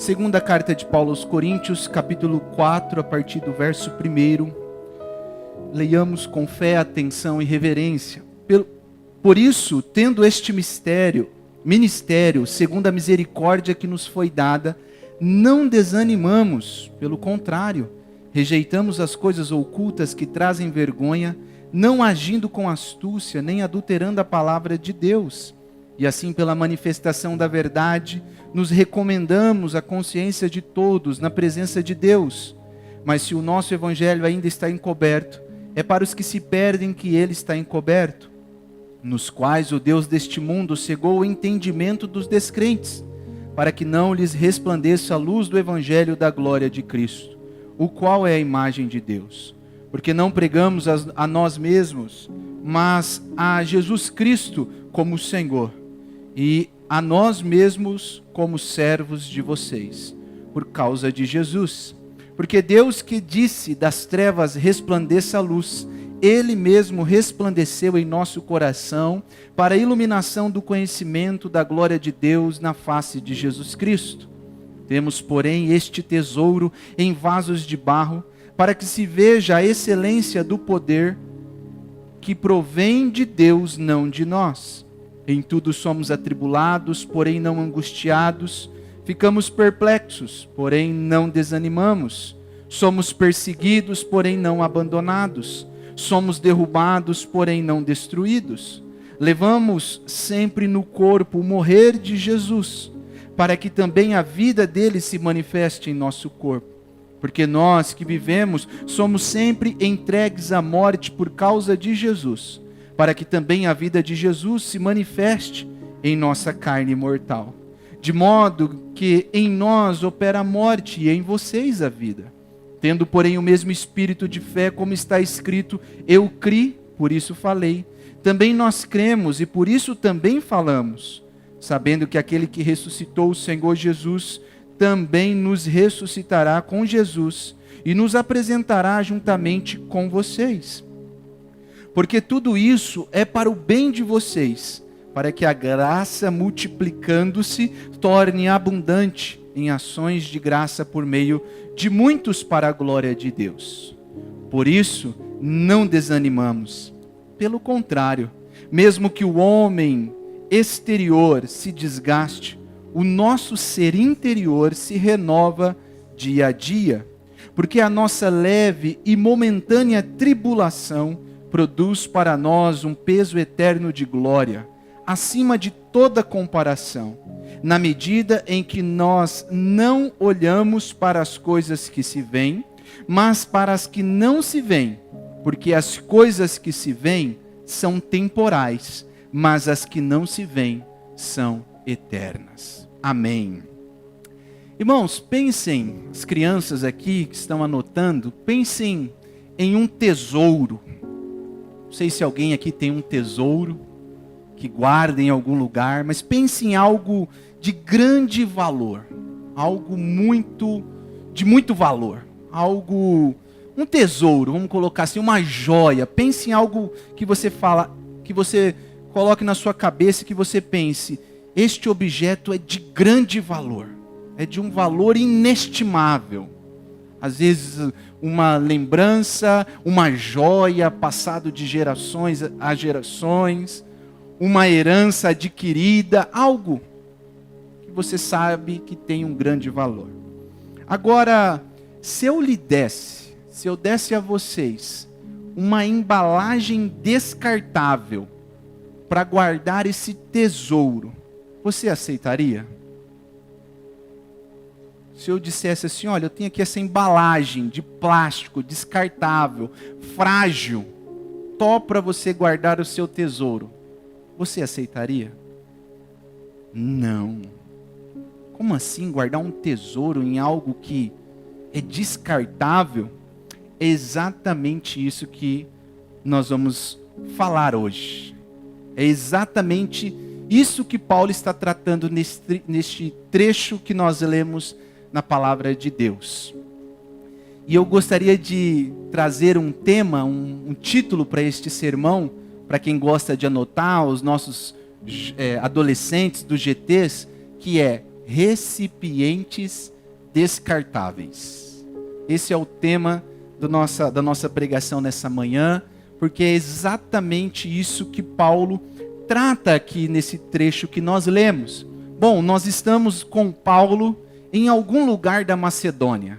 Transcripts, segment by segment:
Segunda carta de Paulo aos Coríntios, capítulo 4, a partir do verso 1. Leiamos com fé, atenção e reverência. Por isso, tendo este ministério, segundo a misericórdia que nos foi dada, não desanimamos, pelo contrário, rejeitamos as coisas ocultas que trazem vergonha, não agindo com astúcia, nem adulterando a palavra de Deus. E assim, pela manifestação da verdade, nos recomendamos à consciência de todos na presença de Deus. Mas se o nosso evangelho ainda está encoberto, é para os que se perdem que ele está encoberto, nos quais o Deus deste mundo cegou o entendimento dos descrentes, para que não lhes resplandeça a luz do evangelho da glória de Cristo, o qual é a imagem de Deus. Porque não pregamos a nós mesmos, mas a Jesus Cristo como Senhor, e a nós mesmos como servos de vocês, por causa de Jesus. Porque Deus que disse das trevas resplandeça a luz, Ele mesmo resplandeceu em nosso coração para a iluminação do conhecimento da glória de Deus na face de Jesus Cristo. Temos, porém, este tesouro em vasos de barro, para que se veja a excelência do poder que provém de Deus, não de nós. Em tudo somos atribulados, porém não angustiados. Ficamos perplexos, porém não desanimamos. Somos perseguidos, porém não abandonados. Somos derrubados, porém não destruídos. Levamos sempre no corpo o morrer de Jesus, para que também a vida dele se manifeste em nosso corpo. Porque nós que vivemos somos sempre entregues à morte por causa de Jesus, para que também a vida de Jesus se manifeste em nossa carne mortal. De modo que em nós opera a morte e em vocês a vida. Tendo, porém, o mesmo espírito de fé, como está escrito, eu criei, por isso falei. Também nós cremos e por isso também falamos, sabendo que aquele que ressuscitou o Senhor Jesus também nos ressuscitará com Jesus e nos apresentará juntamente com vocês. Porque tudo isso é para o bem de vocês, para que a graça, multiplicando-se, torne abundante em ações de graça por meio de muitos para a glória de Deus. Por isso, não desanimamos. Pelo contrário, mesmo que o homem exterior se desgaste, o nosso ser interior se renova dia a dia, porque a nossa leve e momentânea tribulação produz para nós um peso eterno de glória, acima de toda comparação, na medida em que nós não olhamos para as coisas que se veem, mas para as que não se veem, porque as coisas que se veem são temporais, mas as que não se veem são eternas. Amém. Irmãos, pensem, as crianças aqui que estão anotando, pensem em um tesouro. Não sei se alguém aqui tem um tesouro que guarda em algum lugar, mas pense em algo de grande valor, algo de muito valor, um tesouro, vamos colocar assim, uma joia. Pense em algo que você coloque na sua cabeça e que você pense, este objeto é de grande valor, é de um valor inestimável. Às vezes uma lembrança, uma joia passado de gerações a gerações, uma herança adquirida, algo que você sabe que tem um grande valor. Agora, se eu desse a vocês uma embalagem descartável para guardar esse tesouro, você aceitaria? Se eu dissesse assim, olha, eu tenho aqui essa embalagem de plástico descartável, frágil, top para você guardar o seu tesouro, você aceitaria? Não. Como assim guardar um tesouro em algo que é descartável? É exatamente isso que nós vamos falar hoje. É exatamente isso que Paulo está tratando neste trecho que nós lemos na palavra de Deus. E eu gostaria de trazer um tema, um título para este sermão, para quem gosta de anotar, os nossos adolescentes dos GTs, que é Recipientes descartáveis. Esse é o tema da nossa pregação nessa manhã, porque é exatamente isso que Paulo trata aqui nesse trecho que nós lemos. Bom, nós estamos com Paulo em algum lugar da Macedônia.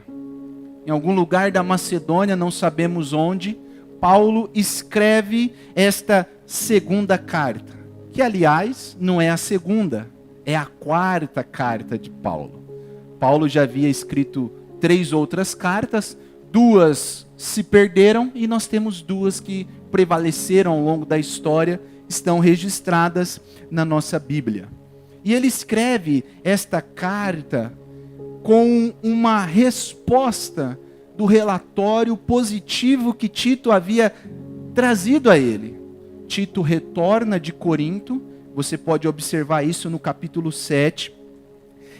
Em algum lugar da Macedônia, não sabemos onde, Paulo escreve esta segunda carta, que aliás não é a segunda, é a quarta carta de Paulo. Paulo já havia escrito 3 outras cartas, 2 se perderam e nós temos 2 que prevaleceram ao longo da história, estão registradas na nossa Bíblia. E ele escreve esta carta com uma resposta do relatório positivo que Tito havia trazido a ele. Tito retorna de Corinto, você pode observar isso no capítulo 7,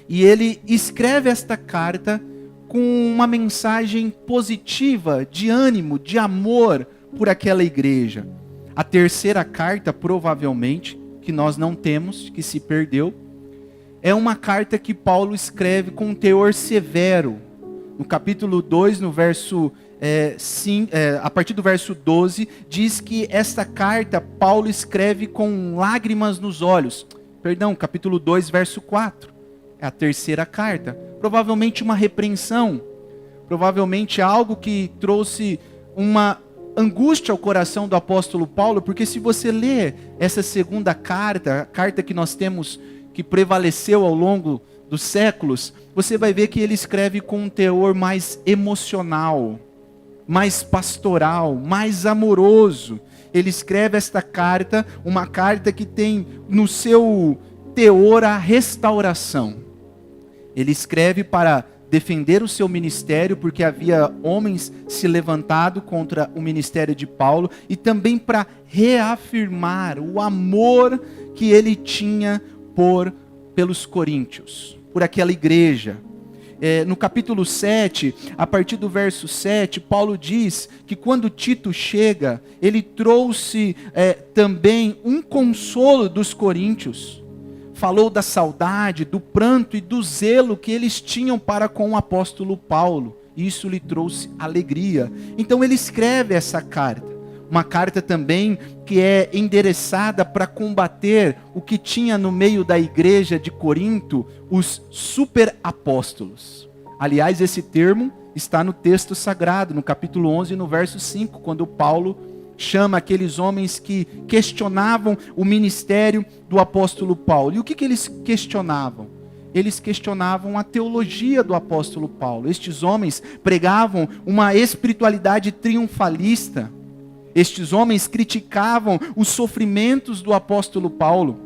e ele escreve esta carta com uma mensagem positiva, de ânimo, de amor por aquela igreja. A terceira carta, provavelmente, que nós não temos, que se perdeu, é uma carta que Paulo escreve com um teor severo. No capítulo 2, no verso 5, a partir do verso 12, diz que esta carta Paulo escreve com lágrimas nos olhos. Perdão, capítulo 2, verso 4. É a terceira carta. Provavelmente uma repreensão. Provavelmente algo que trouxe uma angústia ao coração do apóstolo Paulo, porque se você ler essa segunda carta, a carta que nós temos, que prevaleceu ao longo dos séculos, você vai ver que ele escreve com um teor mais emocional, mais pastoral, mais amoroso. Ele escreve esta carta, uma carta que tem no seu teor a restauração. Ele escreve para defender o seu ministério, porque havia homens se levantado contra o ministério de Paulo, e também para reafirmar o amor que ele tinha pelos coríntios, por aquela igreja. No capítulo 7, a partir do verso 7, Paulo diz que quando Tito chega, ele trouxe também um consolo dos coríntios. Falou da saudade, do pranto e do zelo que eles tinham para com o apóstolo Paulo. Isso lhe trouxe alegria. Então ele escreve essa carta. Uma carta também que é endereçada para combater o que tinha no meio da igreja de Corinto, os superapóstolos. Aliás, esse termo está no texto sagrado, no capítulo 11, no verso 5, quando Paulo chama aqueles homens que questionavam o ministério do apóstolo Paulo. E o que eles questionavam? Eles questionavam a teologia do apóstolo Paulo. Estes homens pregavam uma espiritualidade triunfalista. Estes homens criticavam os sofrimentos do apóstolo Paulo.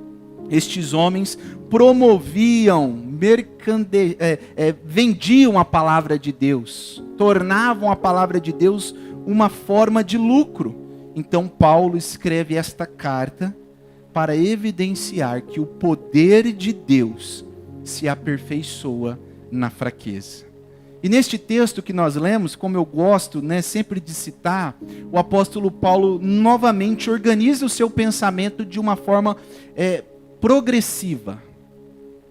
Estes homens promoviam, vendiam a palavra de Deus, tornavam a palavra de Deus uma forma de lucro. Então Paulo escreve esta carta para evidenciar que o poder de Deus se aperfeiçoa na fraqueza. E neste texto que nós lemos, como eu gosto sempre de citar, o apóstolo Paulo novamente organiza o seu pensamento de uma forma progressiva.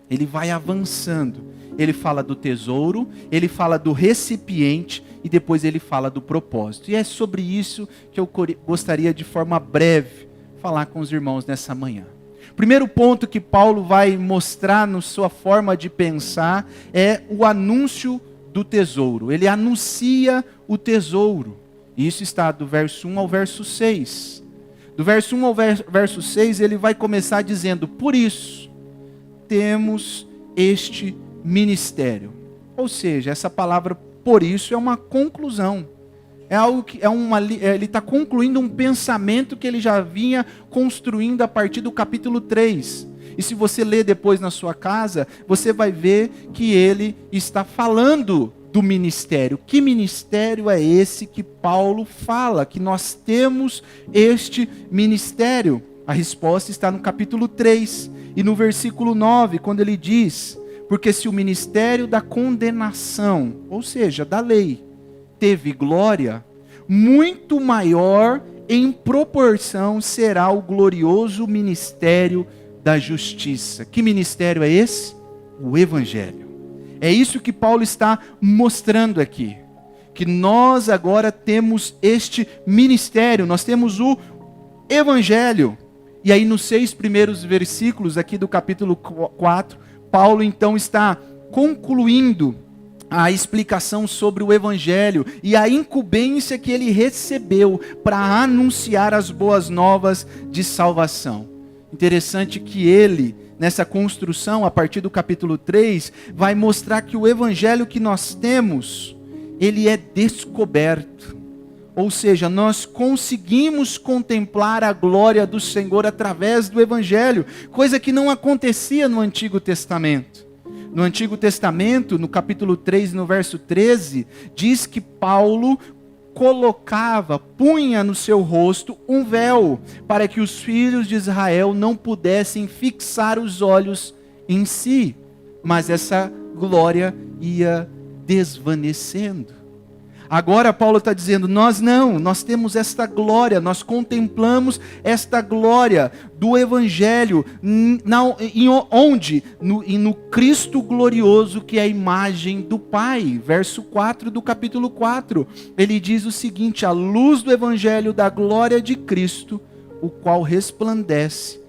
Ele vai avançando. Ele fala do tesouro, ele fala do recipiente e depois ele fala do propósito. E é sobre isso que eu gostaria de forma breve falar com os irmãos nessa manhã. Primeiro ponto que Paulo vai mostrar na sua forma de pensar é o anúncio do tesouro. Ele anuncia o tesouro. E isso está do verso 1 ao verso 6. Do verso 1 ao verso 6 ele vai começar dizendo: por isso temos este ministério. Ou seja, essa palavra por isso é uma conclusão. É algo que ele está concluindo um pensamento que ele já vinha construindo a partir do capítulo 3. E se você ler depois na sua casa, você vai ver que ele está falando do ministério. Que ministério é esse que Paulo fala? Que nós temos este ministério? A resposta está no capítulo 3 e no versículo 9, quando ele diz: porque se o ministério da condenação, ou seja, da lei, teve glória, muito maior em proporção será o glorioso ministério da justiça. Que ministério é esse? O Evangelho. É isso que Paulo está mostrando aqui. Que nós agora temos este ministério, nós temos o Evangelho. E aí nos 6 primeiros versículos aqui do capítulo 4, Paulo então está concluindo a explicação sobre o Evangelho e a incumbência que ele recebeu para anunciar as boas novas de salvação. Interessante que ele, nessa construção, a partir do capítulo 3, vai mostrar que o Evangelho que nós temos, ele é descoberto. Ou seja, nós conseguimos contemplar a glória do Senhor através do Evangelho, coisa que não acontecia no Antigo Testamento. No Antigo Testamento, no capítulo 3, no verso 13, diz que Paulo punha no seu rosto um véu, para que os filhos de Israel não pudessem fixar os olhos em si, mas essa glória ia desvanecendo. Agora Paulo está dizendo, nós temos esta glória, nós contemplamos esta glória do Evangelho, onde? No Cristo glorioso, que é a imagem do Pai. Verso 4 do capítulo 4, ele diz o seguinte: a luz do Evangelho da glória de Cristo, o qual resplandece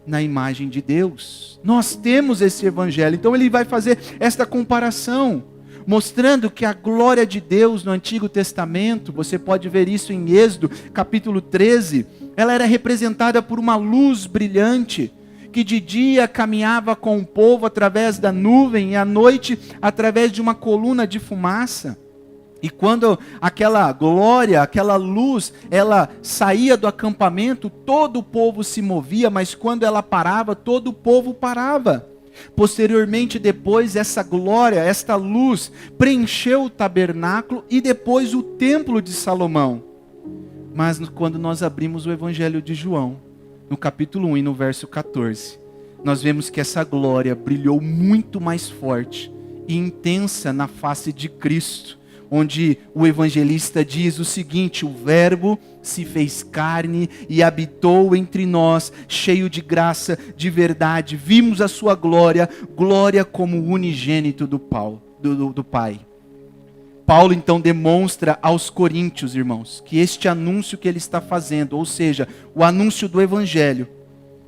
na imagem de Deus. Nós temos esse Evangelho, então ele vai fazer esta comparação, mostrando que a glória de Deus no Antigo Testamento, você pode ver isso em Êxodo, capítulo 13, ela era representada por uma luz brilhante, que de dia caminhava com o povo através da nuvem, e à noite através de uma coluna de fumaça. E quando aquela glória, aquela luz, ela saía do acampamento, todo o povo se movia, mas quando ela parava, todo o povo parava. Posteriormente, depois, essa glória, esta luz, preencheu o tabernáculo e depois o templo de Salomão. Mas quando nós abrimos o Evangelho de João, no capítulo 1 e no verso 14, nós vemos que essa glória brilhou muito mais forte e intensa na face de Cristo, onde o evangelista diz o seguinte: o Verbo se fez carne e habitou entre nós, cheio de graça, de verdade. Vimos a sua glória, glória como unigênito do Pai. Paulo então demonstra aos coríntios, irmãos, que este anúncio que ele está fazendo, ou seja, o anúncio do Evangelho,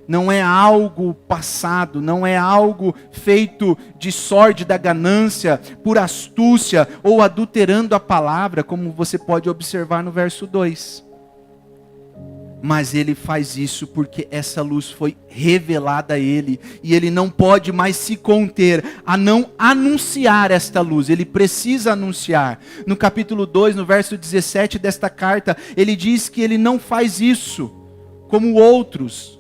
não é algo passado, não é algo feito de sórdida ganância, por astúcia ou adulterando a palavra, como você pode observar no verso 2. Mas ele faz isso porque essa luz foi revelada a ele, e ele não pode mais se conter a não anunciar esta luz, ele precisa anunciar. No capítulo 2, no verso 17 desta carta, ele diz que ele não faz isso como outros,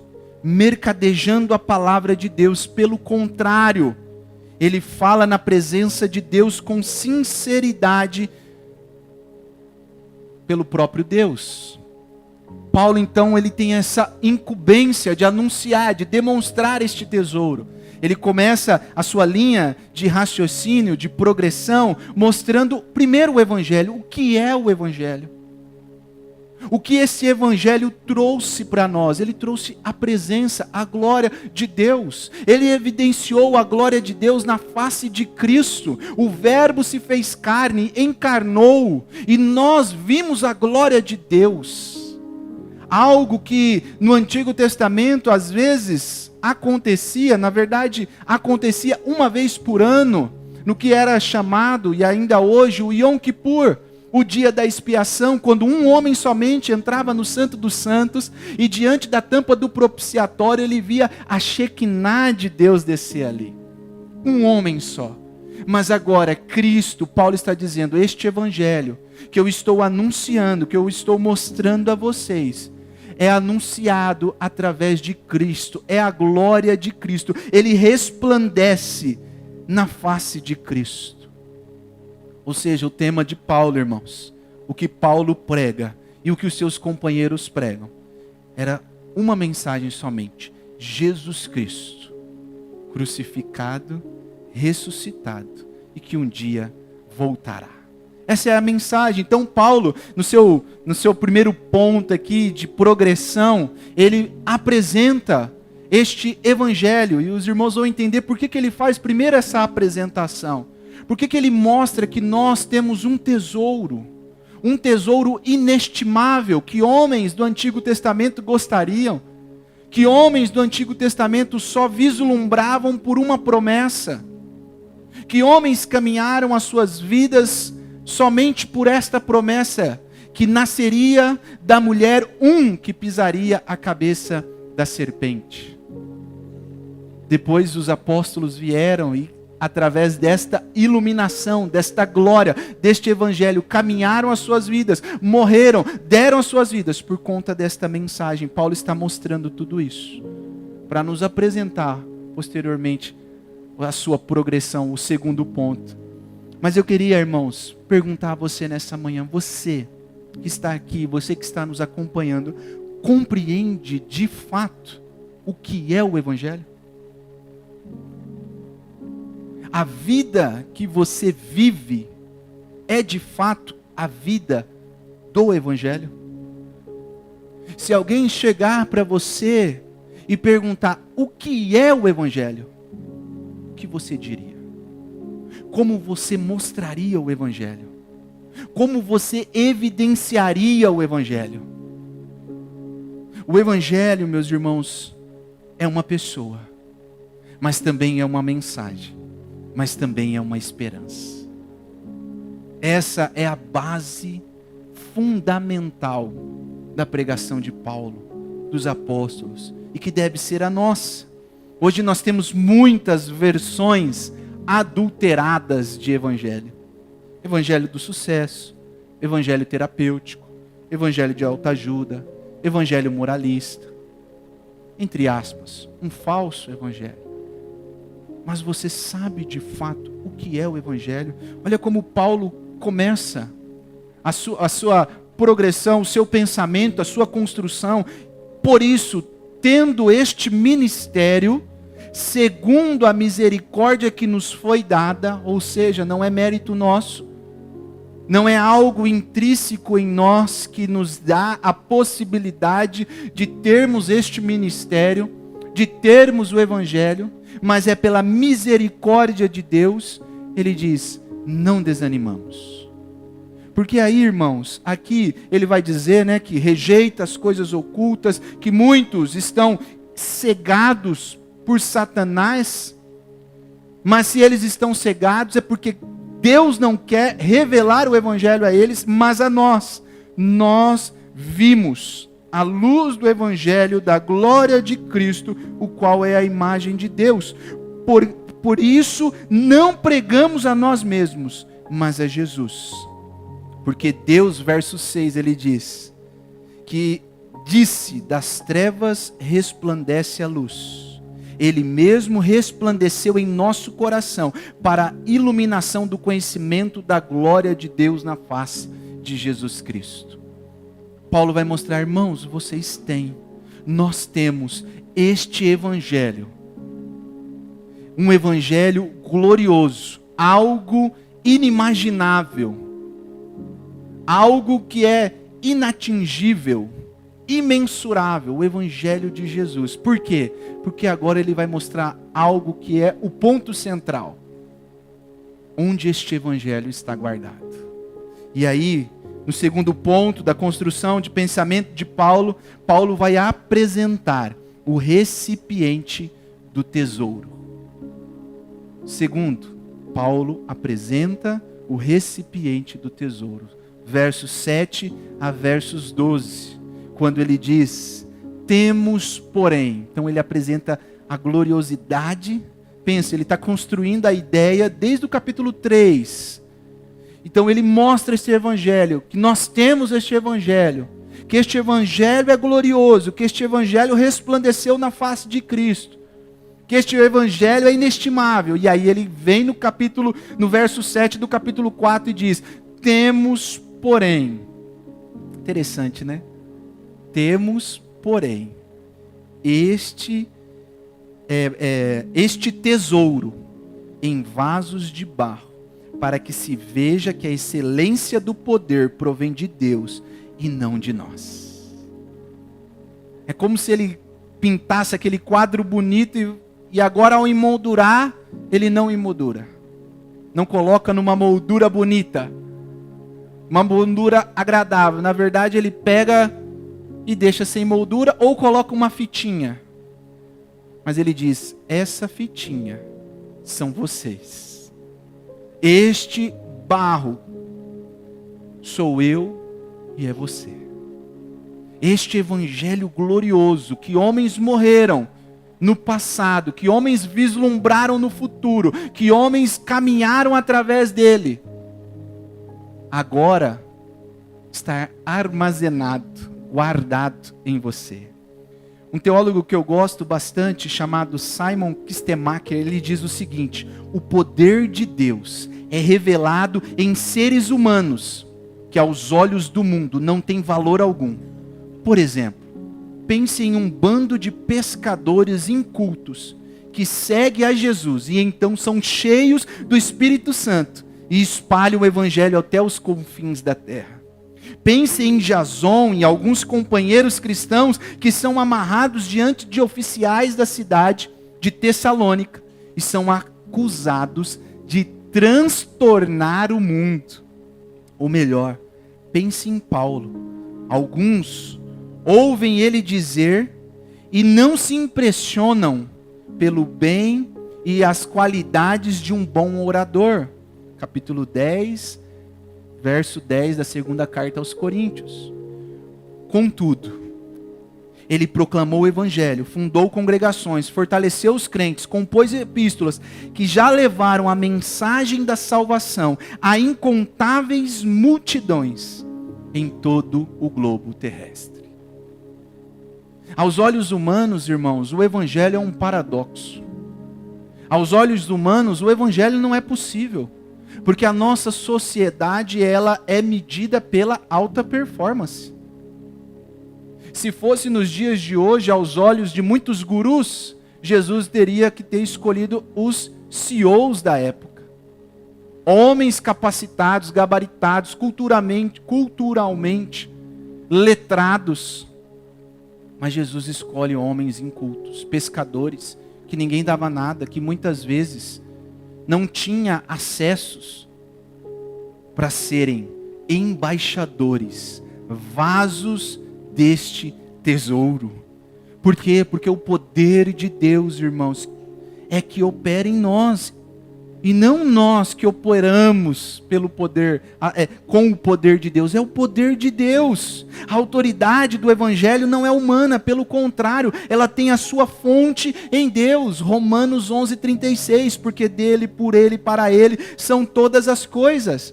mercadejando a palavra de Deus. Pelo contrário, ele fala na presença de Deus com sinceridade pelo próprio Deus. Paulo então, ele tem essa incumbência de anunciar, de demonstrar este tesouro. Ele começa a sua linha de raciocínio, de progressão, mostrando primeiro o Evangelho. O que é o Evangelho? O que esse Evangelho trouxe para nós? Ele trouxe a presença, a glória de Deus. Ele evidenciou a glória de Deus na face de Cristo. O Verbo se fez carne, encarnou, e nós vimos a glória de Deus. Algo que no Antigo Testamento às vezes acontecia, na verdade acontecia uma vez por ano, no que era chamado, e ainda hoje, o Yom Kippur, o dia da expiação, quando um homem somente entrava no Santo dos Santos, e diante da tampa do propiciatório ele via a Shekinah de Deus descer ali. Um homem só. Mas agora Cristo, Paulo está dizendo, este Evangelho que eu estou anunciando, que eu estou mostrando a vocês, é anunciado através de Cristo, é a glória de Cristo. Ele resplandece na face de Cristo. Ou seja, o tema de Paulo, irmãos, o que Paulo prega e o que os seus companheiros pregam, era uma mensagem somente: Jesus Cristo, crucificado, ressuscitado, e que um dia voltará. Essa é a mensagem. Então Paulo, no seu primeiro ponto aqui de progressão, ele apresenta este Evangelho, e os irmãos vão entender por que ele faz primeiro essa apresentação. Por que ele mostra que nós temos um tesouro inestimável, que homens do Antigo Testamento gostariam, que homens do Antigo Testamento só vislumbravam por uma promessa, que homens caminharam as suas vidas somente por esta promessa, que nasceria da mulher um que pisaria a cabeça da serpente. Depois os apóstolos vieram e, através desta iluminação, desta glória, deste evangelho, caminharam as suas vidas, morreram, deram as suas vidas por conta desta mensagem. Paulo está mostrando tudo isso para nos apresentar posteriormente a sua progressão, o segundo ponto. Mas eu queria, irmãos, perguntar a você nessa manhã, você que está aqui, você que está nos acompanhando, compreende de fato o que é o evangelho? A vida que você vive é de fato a vida do evangelho? Se alguém chegar para você e perguntar o que é o evangelho, o que você diria? Como você mostraria o evangelho? Como você evidenciaria o evangelho? O evangelho, meus irmãos, é uma pessoa, mas também é uma mensagem, mas também é uma esperança. Essa é a base fundamental da pregação de Paulo, dos apóstolos, e que deve ser a nossa. Hoje nós temos muitas versões adulteradas de evangelho. Evangelho do sucesso, evangelho terapêutico, evangelho de autoajuda, evangelho moralista, entre aspas, um falso evangelho. Mas você sabe de fato o que é o evangelho? Olha como Paulo começa a sua progressão, o seu pensamento, a sua construção. Por isso, tendo este ministério, segundo a misericórdia que nos foi dada, ou seja, não é mérito nosso, não é algo intrínseco em nós que nos dá a possibilidade de termos este ministério, de termos o evangelho, mas é pela misericórdia de Deus. Ele diz, não desanimamos. Porque aí, irmãos, aqui ele vai dizer, né, que rejeita as coisas ocultas, que muitos estão cegados por Satanás, mas se eles estão cegados é porque Deus não quer revelar o evangelho a eles, mas a nós. Nós vimos a luz do evangelho da glória de Cristo, o qual é a imagem de Deus. Por isso não pregamos a nós mesmos, mas a Jesus. Porque Deus, verso 6, ele diz que disse, das trevas resplandece a luz. Ele mesmo resplandeceu em nosso coração para a iluminação do conhecimento da glória de Deus na face de Jesus Cristo. Paulo vai mostrar, irmãos, vocês têm, nós temos este evangelho. Um evangelho glorioso, algo inimaginável, algo que é inatingível, imensurável, o evangelho de Jesus. Por quê? Porque agora ele vai mostrar algo que é o ponto central, onde este evangelho está guardado. E aí, no segundo ponto da construção de pensamento de Paulo, Paulo vai apresentar o recipiente do tesouro. Segundo, Paulo apresenta o recipiente do tesouro. Versos 7 a versos 12. Quando ele diz, temos porém. Então ele apresenta a gloriosidade. Pensa, ele está construindo a ideia desde o capítulo 3. Então ele mostra esse evangelho, que nós temos este evangelho, que este evangelho é glorioso, que este evangelho resplandeceu na face de Cristo, que este evangelho é inestimável. E aí ele vem no verso 7 do capítulo 4 e diz, temos porém. Interessante, né? Temos, porém, este tesouro em vasos de barro, para que se veja que a excelência do poder provém de Deus e não de nós. É como se ele pintasse aquele quadro bonito e agora ao emoldurar, ele não emoldura. não coloca numa moldura bonita, uma moldura agradável. Na verdade, ele pega e deixa sem moldura ou coloca uma fitinha. Mas ele diz: essa fitinha são vocês. Este barro sou eu e é você. Este evangelho glorioso que homens morreram no passado, que homens vislumbraram no futuro, que homens caminharam através dele, agora está armazenado, guardado em você. Um teólogo que eu gosto bastante, chamado Simon Kistemaker, ele diz o seguinte: o poder de Deus é revelado em seres humanos que aos olhos do mundo não tem valor algum. Por exemplo, pense em um bando de pescadores incultos que segue a Jesus e então são cheios do Espírito Santo e espalham o evangelho até os confins da terra. Pense em Jason e alguns companheiros cristãos que são amarrados diante de oficiais da cidade de Tessalônica e são acusados de transtornar o mundo. Ou melhor, pense em Paulo. Alguns ouvem ele dizer e não se impressionam pelo bem e as qualidades de um bom orador. Capítulo 10, verso 10 da segunda carta aos Coríntios. Contudo, ele proclamou o evangelho, fundou congregações, fortaleceu os crentes, compôs epístolas que já levaram a mensagem da salvação a incontáveis multidões em todo o globo terrestre. Aos olhos humanos, irmãos, o evangelho é um paradoxo. Aos olhos humanos, o evangelho não é possível, porque a nossa sociedade, ela é medida pela alta performance. Se fosse nos dias de hoje, aos olhos de muitos gurus, Jesus teria que ter escolhido os CEOs da época. Homens capacitados, gabaritados, culturalmente letrados. Mas Jesus escolhe homens incultos, pescadores, que ninguém dava nada, que muitas vezes não tinha acessos para serem embaixadores, vasos deste tesouro. Por quê? Porque o poder de Deus, irmãos, é que opera em nós. E não nós que operamos pelo poder, com o poder de Deus, é o poder de Deus. A autoridade do evangelho não é humana, pelo contrário, ela tem a sua fonte em Deus. Romanos 11:36, porque dele, por ele, para ele são todas as coisas.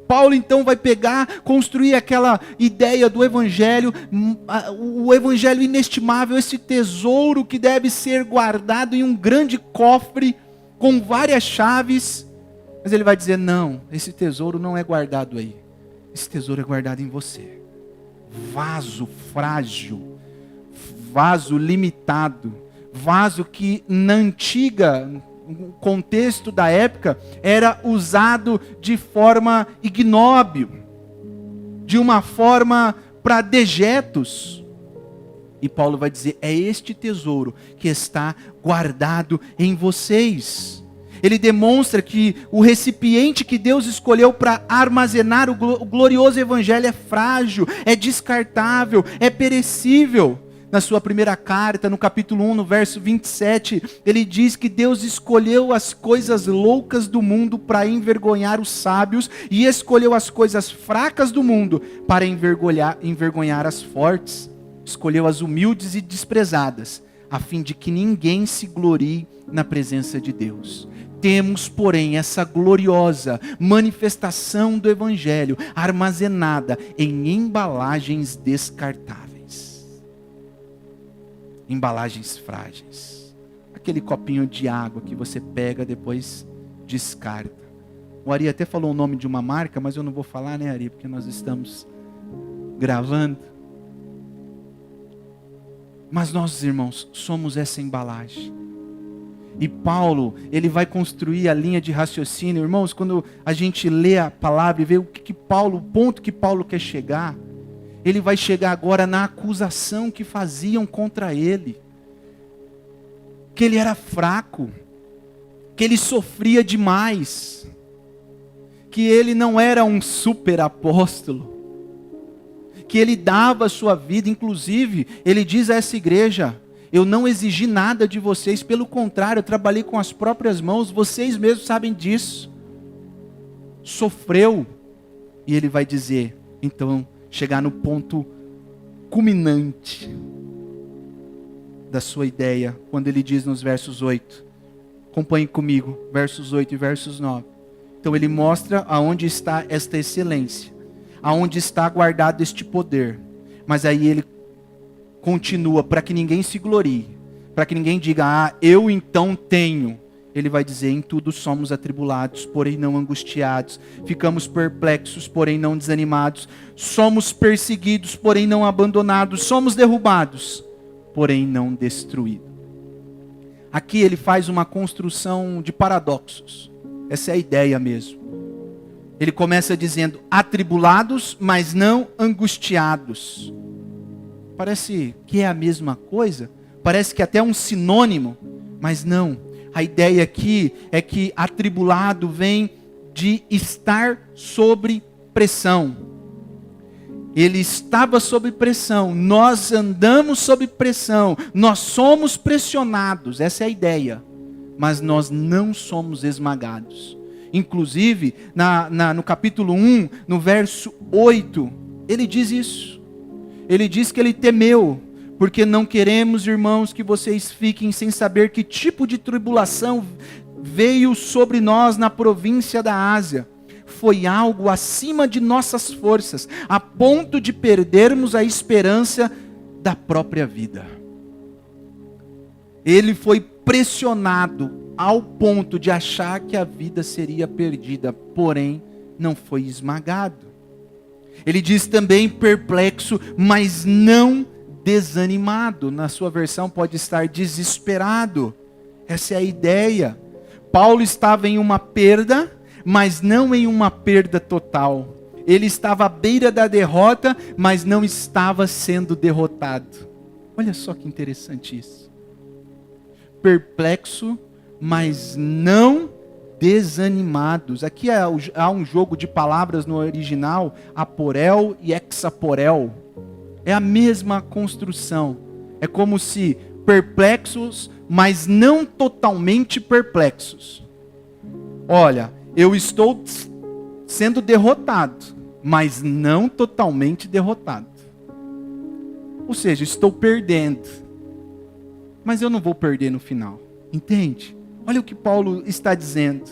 Paulo então vai pegar, construir aquela ideia do evangelho, o evangelho inestimável, esse tesouro que deve ser guardado em um grande cofre, com várias chaves, mas ele vai dizer: não, esse tesouro não é guardado aí, esse tesouro é guardado em você. Vaso frágil, vaso limitado, vaso que no contexto da época era usado de forma ignóbil, de uma forma para dejetos. E Paulo vai dizer: é este tesouro que está guardado em vocês. Ele demonstra que o recipiente que Deus escolheu para armazenar o glorioso evangelho é frágil, é descartável, é perecível. Na sua primeira carta, no capítulo 1, no verso 27, ele diz que Deus escolheu as coisas loucas do mundo para envergonhar os sábios e escolheu as coisas fracas do mundo para envergonhar as fortes. Escolheu as humildes e desprezadas, a fim de que ninguém se glorie na presença de Deus. Temos, porém, essa gloriosa manifestação do evangelho armazenada em embalagens descartáveis. Embalagens frágeis. Aquele copinho de água que você pega, depois descarta. O Ari até falou o nome de uma marca, mas eu não vou falar, né, Ari? Porque nós estamos gravando. Mas nós, irmãos, somos essa embalagem. E Paulo, ele vai construir a linha de raciocínio. Irmãos, quando a gente lê a palavra e vê o ponto que Paulo quer chegar, ele vai chegar agora na acusação que faziam contra ele. Que ele era fraco, que ele sofria demais. que ele não era um super apóstolo, que ele dava a sua vida. Inclusive, ele diz a essa igreja: eu não exigi nada de vocês, pelo contrário, eu trabalhei com as próprias mãos, vocês mesmos sabem disso. Sofreu. E ele vai dizer, então, chegar no ponto culminante da sua ideia, quando ele diz nos versos 8. Acompanhe comigo, versos 8 e versos 9. Então ele mostra aonde está esta excelência, aonde está guardado este poder. Mas aí ele continua, para que ninguém se glorie, para que ninguém diga, eu então tenho. Ele vai dizer, em tudo somos atribulados, porém não angustiados. Ficamos perplexos, porém não desanimados. Somos perseguidos, porém não abandonados. Somos derrubados, porém não destruídos. Aqui ele faz uma construção de paradoxos. Essa é a ideia mesmo. Ele começa dizendo, atribulados, mas não angustiados. Parece que é a mesma coisa. Parece que até é um sinônimo, mas não. A ideia aqui é que atribulado vem de estar sob pressão. Ele estava sob pressão, nós andamos sob pressão, nós somos pressionados, essa é a ideia. Mas nós não somos esmagados. Inclusive, no capítulo 1, no verso 8, ele diz isso. Ele diz que ele temeu. Porque não queremos, irmãos, que vocês fiquem sem saber que tipo de tribulação veio sobre nós na província da Ásia. Foi algo acima de nossas forças, a ponto de perdermos a esperança da própria vida. Ele foi pressionado ao ponto de achar que a vida seria perdida, porém não foi esmagado. Ele diz também perplexo, mas não desanimado. Na sua versão pode estar desesperado. Essa é a ideia. Paulo estava em uma perda, mas não em uma perda total. Ele estava à beira da derrota, mas não estava sendo derrotado. Olha só que interessante isso. Perplexo, mas não desanimados. Aqui há um jogo de palavras no original, aporel e hexaporel. É a mesma construção. É como se perplexos, mas não totalmente perplexos. Olha, eu estou sendo derrotado, mas não totalmente derrotado. Ou seja, estou perdendo, mas eu não vou perder no final. Entende? Olha o que Paulo está dizendo.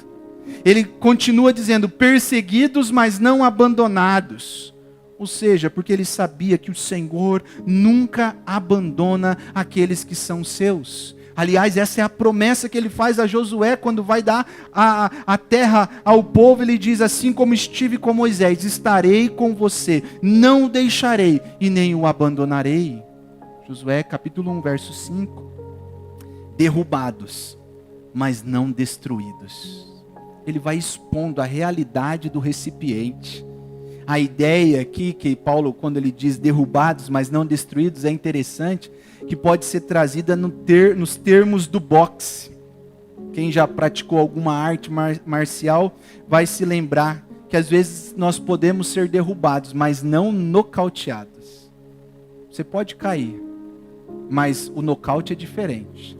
Ele continua dizendo, perseguidos, mas não abandonados. Ou seja, porque ele sabia que o Senhor nunca abandona aqueles que são seus. Aliás, essa é a promessa que ele faz a Josué quando vai dar a terra ao povo. Ele diz, assim como estive com Moisés, estarei com você, não o deixarei e nem o abandonarei. Josué capítulo 1, verso 5. Derrubados, mas não destruídos. Ele vai expondo a realidade do recipiente. A ideia aqui que Paulo, quando ele diz derrubados, mas não destruídos, é interessante, que pode ser trazida nos termos do boxe. Quem já praticou alguma arte marcial vai se lembrar que às vezes nós podemos ser derrubados, mas não nocauteados. Você pode cair, mas o nocaute é diferente.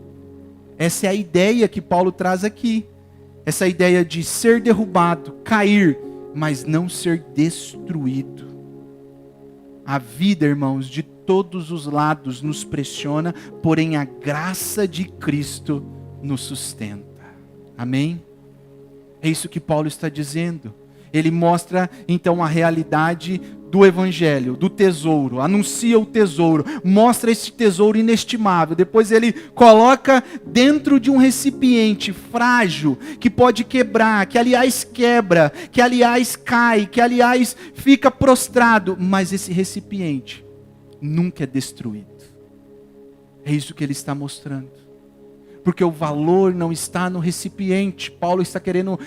Essa é a ideia que Paulo traz aqui. Essa ideia de ser derrubado, cair, mas não ser destruído. A vida, irmãos, de todos os lados nos pressiona, porém a graça de Cristo nos sustenta. Amém? É isso que Paulo está dizendo. Ele mostra então a realidade do evangelho, do tesouro, anuncia o tesouro, mostra esse tesouro inestimável. Depois ele coloca dentro de um recipiente frágil, que pode quebrar, que aliás quebra, que aliás cai, que aliás fica prostrado, mas esse recipiente nunca é destruído. É isso que ele está mostrando. Porque o valor não está no recipiente. Paulo está querendo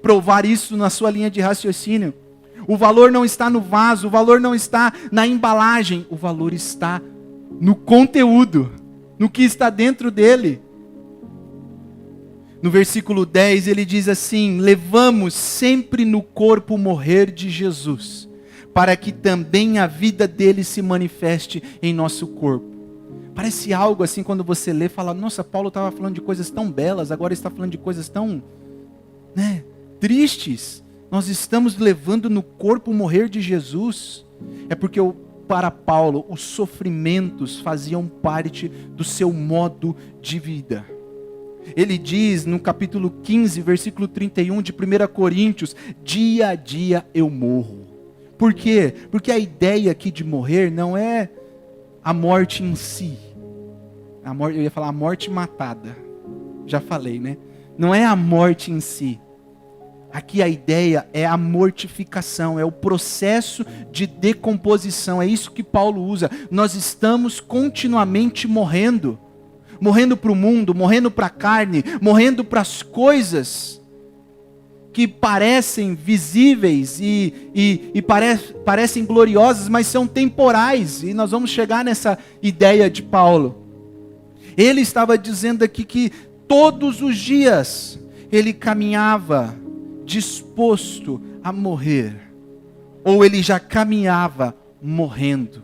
provar isso na sua linha de raciocínio. O valor não está no vaso, o valor não está na embalagem, o valor está no conteúdo, no que está dentro dele. No versículo 10 ele diz assim: levamos sempre no corpo o morrer de Jesus, para que também a vida dele se manifeste em nosso corpo. Parece algo assim quando você lê e fala: nossa, Paulo estava falando de coisas tão belas, agora está falando de coisas tão tristes. Nós estamos levando no corpo o morrer de Jesus. É porque para Paulo os sofrimentos faziam parte do seu modo de vida. Ele diz no capítulo 15, versículo 31 de 1 Coríntios: dia a dia eu morro. Por quê? Porque a ideia aqui de morrer não é a morte em si. Eu ia falar a morte matada. Já falei, né? Não é a morte em si. Aqui a ideia é a mortificação, é o processo de decomposição. É isso que Paulo usa. Nós estamos continuamente morrendo. Morrendo para o mundo, morrendo para a carne, morrendo para as coisas que parecem visíveis e parecem gloriosas, mas são temporais. E nós vamos chegar nessa ideia de Paulo. Ele estava dizendo aqui que todos os dias ele caminhava disposto a morrer, ou ele já caminhava morrendo,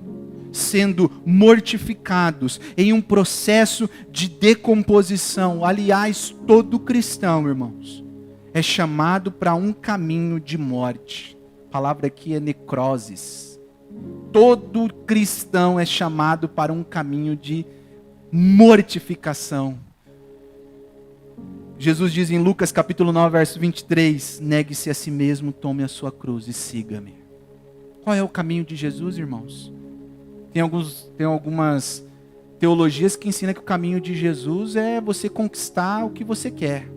sendo mortificados em um processo de decomposição. Aliás, todo cristão, irmãos, é chamado para um caminho de morte. A palavra aqui é necrosis. Todo cristão é chamado para um caminho de mortificação. Jesus diz em Lucas capítulo 9, verso 23, negue-se a si mesmo, tome a sua cruz e siga-me. Qual é o caminho de Jesus, irmãos? Tem algumas teologias que ensinam que o caminho de Jesus é você conquistar o que você quer.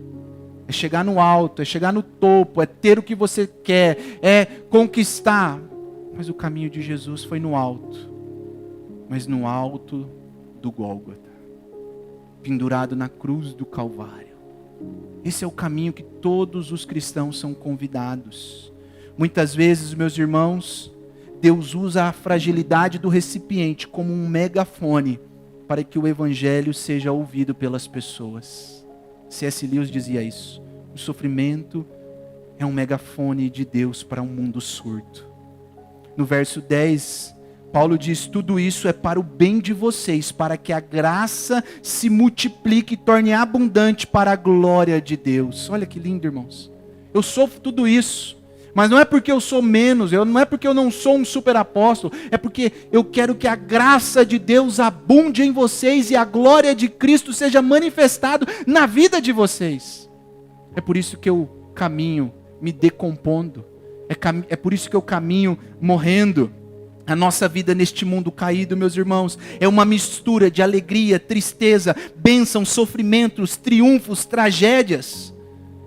É chegar no alto, é chegar no topo, é ter o que você quer, é conquistar. Mas o caminho de Jesus foi no alto. Mas no alto do Gólgota, pendurado na cruz do Calvário. Esse é o caminho que todos os cristãos são convidados. Muitas vezes, meus irmãos, Deus usa a fragilidade do recipiente como um megafone para que o evangelho seja ouvido pelas pessoas. C.S. Lewis dizia isso. O sofrimento é um megafone de Deus para um mundo surdo. No verso 10, Paulo diz: tudo isso é para o bem de vocês, para que a graça se multiplique e torne abundante para a glória de Deus. Olha que lindo, irmãos. Eu sofro tudo isso, mas não é porque eu sou menos, não é porque eu não sou um super apóstolo, é porque eu quero que a graça de Deus abunde em vocês e a glória de Cristo seja manifestado na vida de vocês. É por isso que eu caminho me decompondo, é por isso que eu caminho morrendo. A nossa vida neste mundo caído, meus irmãos, é uma mistura de alegria, tristeza, bênçãos, sofrimentos, triunfos, tragédias.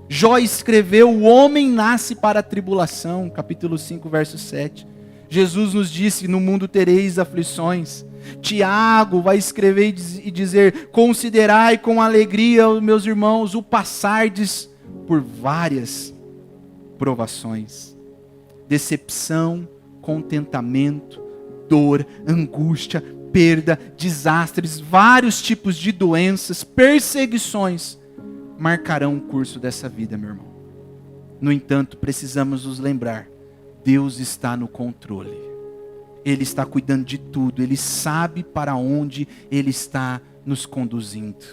Jó escreveu: o homem nasce para a tribulação, capítulo 5, verso 7. Jesus nos disse: no mundo tereis aflições. Tiago vai escrever e dizer: considerai com alegria, meus irmãos, o passardes por várias provações. Decepção, contentamento, dor, angústia, perda, desastres, vários tipos de doenças, perseguições marcarão o curso dessa vida, meu irmão. No entanto, precisamos nos lembrar: Deus está no controle. Ele está cuidando de tudo. Ele sabe para onde Ele está nos conduzindo.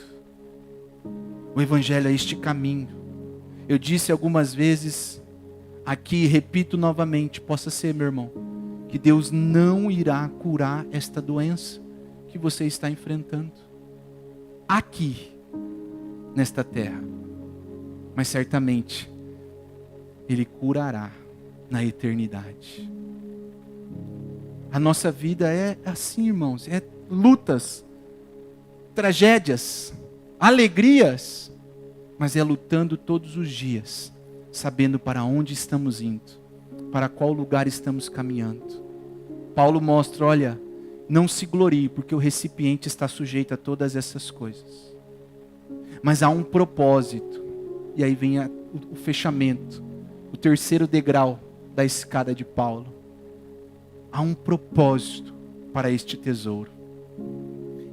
O Evangelho é este caminho. Eu disse algumas vezes aqui, repito novamente, possa ser, meu irmão, que Deus não irá curar esta doença que você está enfrentando aqui, nesta terra, mas certamente Ele curará na eternidade. A nossa vida é assim, irmãos, é lutas, tragédias, alegrias, mas é lutando todos os dias, sabendo para onde estamos indo, para qual lugar estamos caminhando. Paulo mostra: olha, não se glorie, porque o recipiente está sujeito a todas essas coisas. Mas há um propósito, e aí vem o fechamento, o terceiro degrau da escada de Paulo. Há um propósito para este tesouro.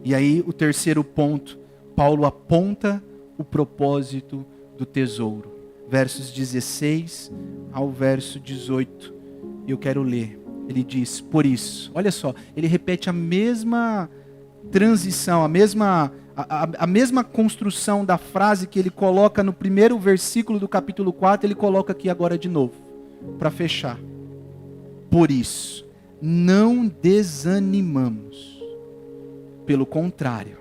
E aí o terceiro ponto, Paulo aponta o propósito do tesouro. Versos 16 ao verso 18. Eu quero ler. Ele diz, por isso, olha só, ele repete a mesma transição, a mesma construção da frase que ele coloca no primeiro versículo do capítulo 4, ele coloca aqui agora de novo, para fechar. Por isso, não desanimamos. Pelo contrário,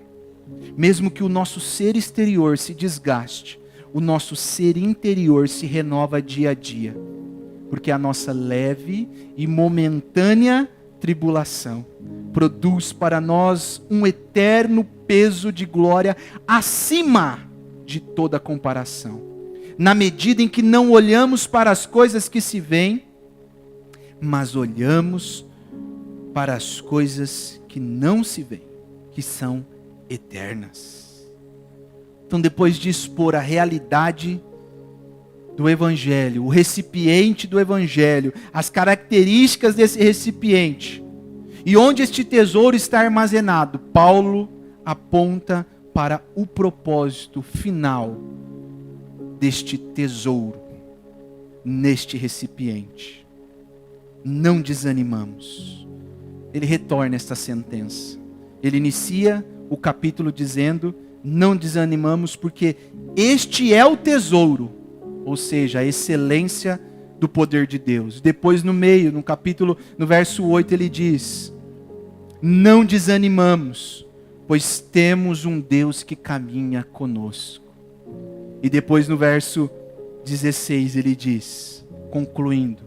mesmo que o nosso ser exterior se desgaste, o nosso ser interior se renova dia a dia. Porque a nossa leve e momentânea tribulação produz para nós um eterno peso de glória acima de toda comparação. Na medida em que não olhamos para as coisas que se veem, mas olhamos para as coisas que não se veem, que são eternas. Então, depois de expor a realidade do Evangelho, o recipiente do Evangelho, as características desse recipiente, e onde este tesouro está armazenado, Paulo aponta para o propósito final deste tesouro, neste recipiente. Não desanimamos. Ele retorna esta sentença. Ele inicia o capítulo dizendo, não desanimamos porque este é o tesouro, ou seja, a excelência do poder de Deus. Depois no meio, no capítulo, no verso 8 ele diz, não desanimamos, pois temos um Deus que caminha conosco. E depois no verso 16 ele diz, concluindo,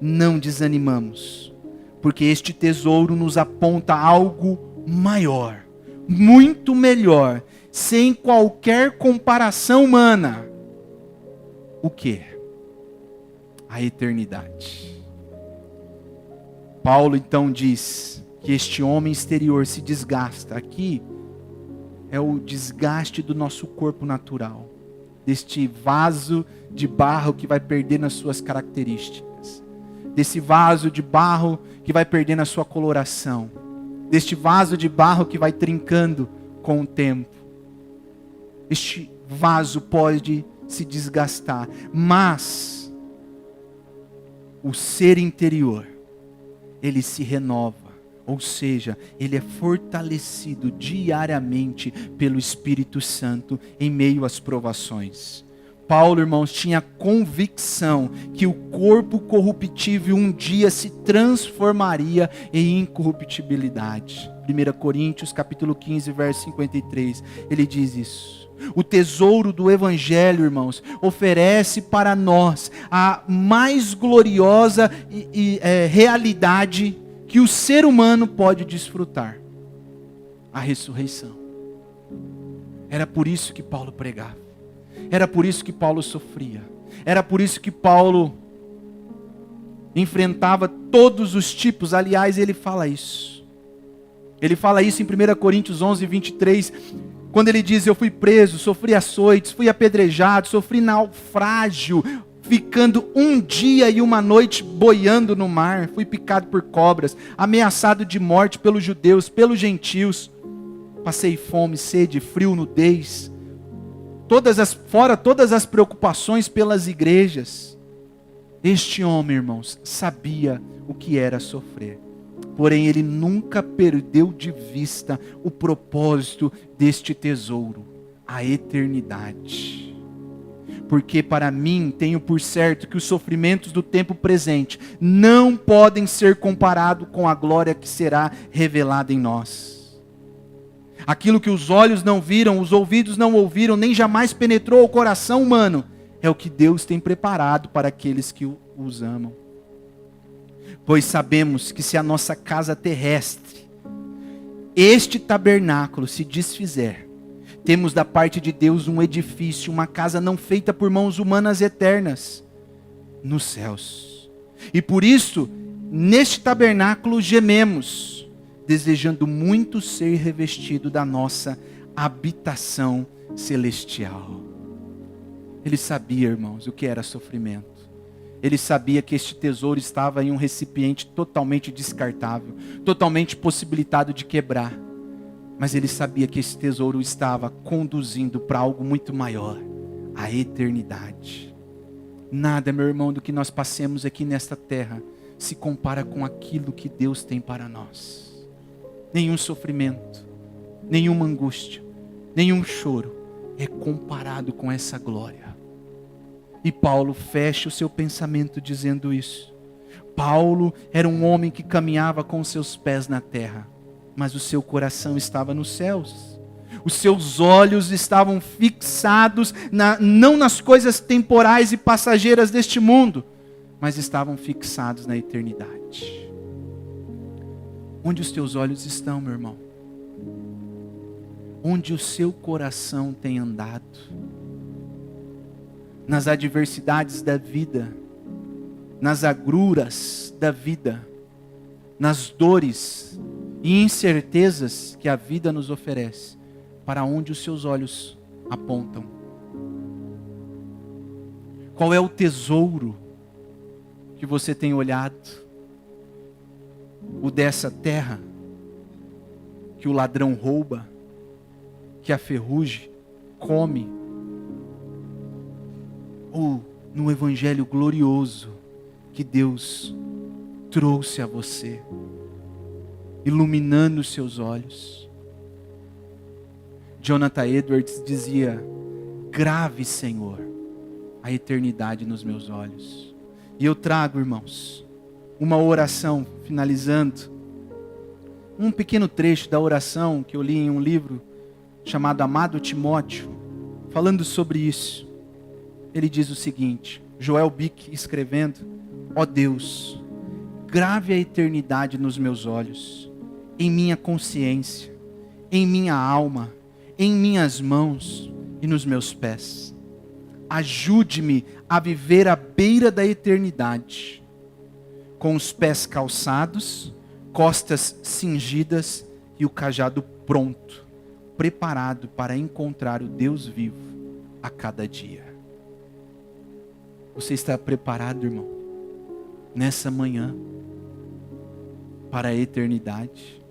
não desanimamos, porque este tesouro nos aponta algo maior, muito melhor, sem qualquer comparação humana. O que? A eternidade. Paulo então diz que este homem exterior se desgasta. Aqui é o desgaste do nosso corpo natural, deste vaso de barro que vai perdendo as suas características, desse vaso de barro que vai perdendo a sua coloração, deste vaso de barro que vai trincando com o tempo. Este vaso pode se desgastar, mas o ser interior, ele se renova, ou seja, ele é fortalecido diariamente pelo Espírito Santo em meio às provações. Paulo, irmãos, tinha convicção que o corpo corruptível um dia se transformaria em incorruptibilidade. 1 Coríntios capítulo 15, verso 53, ele diz isso. O tesouro do Evangelho, irmãos, oferece para nós a mais gloriosa realidade que o ser humano pode desfrutar. A ressurreição. Era por isso que Paulo pregava. Era por isso que Paulo sofria. Era por isso que Paulo enfrentava todos os tipos. Aliás, ele fala isso. Ele fala isso em 1 Coríntios 11, 23, quando ele diz, eu fui preso, sofri açoites, fui apedrejado, sofri naufrágio, ficando um dia e uma noite boiando no mar, fui picado por cobras, ameaçado de morte pelos judeus, pelos gentios, passei fome, sede, frio, nudez, fora todas as preocupações pelas igrejas. Este homem, irmãos, sabia o que era sofrer. Porém, ele nunca perdeu de vista o propósito deste tesouro, a eternidade. Porque para mim, tenho por certo que os sofrimentos do tempo presente não podem ser comparados com a glória que será revelada em nós. Aquilo que os olhos não viram, os ouvidos não ouviram, nem jamais penetrou o coração humano, é o que Deus tem preparado para aqueles que os amam. Pois sabemos que se a nossa casa terrestre, este tabernáculo se desfizer, temos da parte de Deus um edifício, uma casa não feita por mãos humanas eternas, nos céus. E por isso, neste tabernáculo gememos, desejando muito ser revestido da nossa habitação celestial. Ele sabia, irmãos, o que era sofrimento. Ele sabia que este tesouro estava em um recipiente totalmente descartável, totalmente possibilitado de quebrar. Mas ele sabia que esse tesouro estava conduzindo para algo muito maior, a eternidade. Nada, meu irmão, do que nós passemos aqui nesta terra se compara com aquilo que Deus tem para nós. Nenhum sofrimento, nenhuma angústia, nenhum choro é comparado com essa glória. E Paulo fecha o seu pensamento dizendo isso. Paulo era um homem que caminhava com seus pés na terra, mas o seu coração estava nos céus. Os seus olhos estavam fixados não nas coisas temporais e passageiras deste mundo, mas estavam fixados na eternidade. Onde os teus olhos estão, meu irmão? Onde o seu coração tem andado? Nas adversidades da vida, nas agruras da vida, nas dores e incertezas que a vida nos oferece, para onde os seus olhos apontam? Qual é o tesouro que você tem olhado? O dessa terra, que o ladrão rouba, que a ferrugem come? Ou no evangelho glorioso que Deus trouxe a você, iluminando os seus olhos? Jonathan Edwards dizia: grave, Senhor, a eternidade nos meus olhos. E eu trago, irmãos, uma oração, finalizando, um pequeno trecho da oração que eu li em um livro chamado Amado Timóteo, falando sobre isso. Ele diz o seguinte, Joel Bick escrevendo: ó Deus, grave a eternidade nos meus olhos, em minha consciência, em minha alma, em minhas mãos e nos meus pés. Ajude-me a viver à beira da eternidade, com os pés calçados, costas cingidas e o cajado pronto, preparado para encontrar o Deus vivo a cada dia. Você está preparado, irmão, nessa manhã, para a eternidade?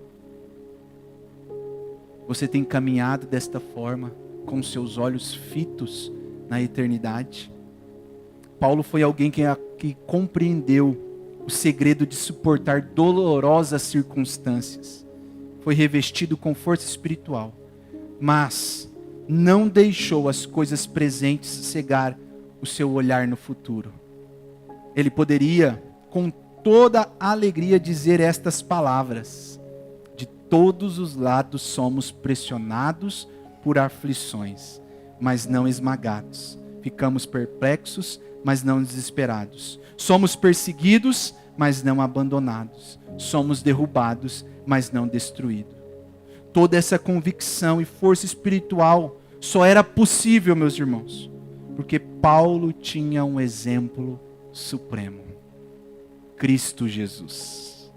Você tem caminhado desta forma, com seus olhos fitos na eternidade? Paulo foi alguém que compreendeu o segredo de suportar dolorosas circunstâncias. Foi revestido com força espiritual, mas não deixou as coisas presentes cegar o seu olhar no futuro. Ele poderia, com toda a alegria, dizer estas palavras: de todos os lados somos pressionados por aflições, mas não esmagados. Ficamos perplexos, mas não desesperados. Somos perseguidos, mas não abandonados. Somos derrubados, mas não destruídos. Toda essa convicção e força espiritual só era possível, meus irmãos, porque Paulo tinha um exemplo supremo: Cristo Jesus.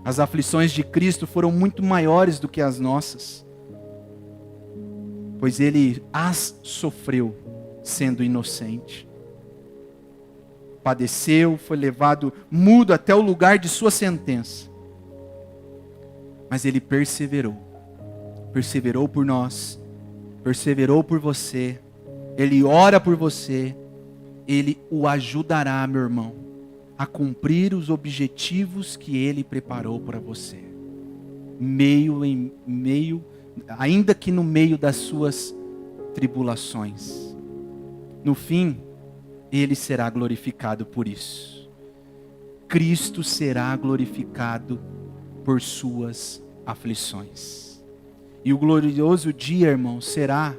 As aflições de Cristo foram muito maiores do que as nossas, pois ele as sofreu sendo inocente. Padeceu, foi levado mudo até o lugar de sua sentença. Mas ele perseverou. Perseverou por nós, perseverou por você. Ele ora por você. Ele o ajudará, meu irmão, a cumprir os objetivos que ele preparou para você. Ainda que no meio das suas tribulações. No fim, ele será glorificado por isso. Cristo será glorificado por suas aflições. E o glorioso dia, irmão, será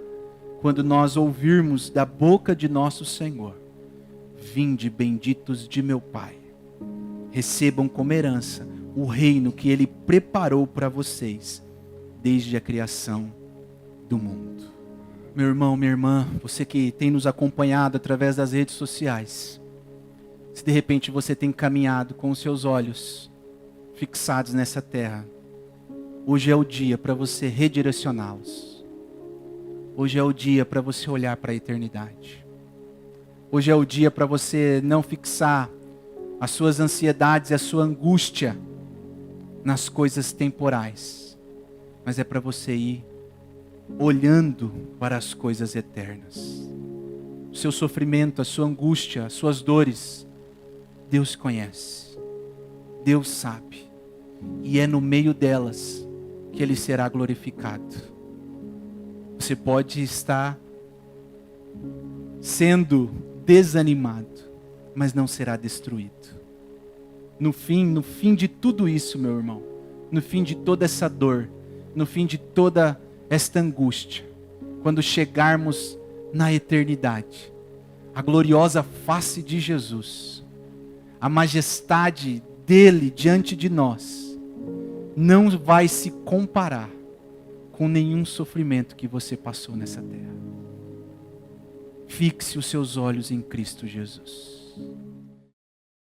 quando nós ouvirmos da boca de nosso Senhor: vinde, benditos de meu Pai, recebam como herança o reino que Ele preparou para vocês desde a criação do mundo. Meu irmão, minha irmã, você que tem nos acompanhado através das redes sociais, se de repente você tem caminhado com os seus olhos fixados nessa terra, hoje é o dia para você redirecioná-los. Hoje é o dia para você olhar para a eternidade. Hoje é o dia para você não fixar as suas ansiedades e a sua angústia nas coisas temporais, mas é para você ir olhando para as coisas eternas. o seu sofrimento, a sua angústia, as suas dores, Deus conhece, Deus sabe, e é no meio delas que Ele será glorificado. Você pode estar sendo desanimado, mas não será destruído. No fim de tudo isso, meu irmão, no fim de toda essa dor, no fim de toda esta angústia, quando chegarmos na eternidade, a gloriosa face de Jesus, a majestade dele diante de nós, não vai se comparar com nenhum sofrimento que você passou nessa terra. Fixe os seus olhos em Cristo Jesus.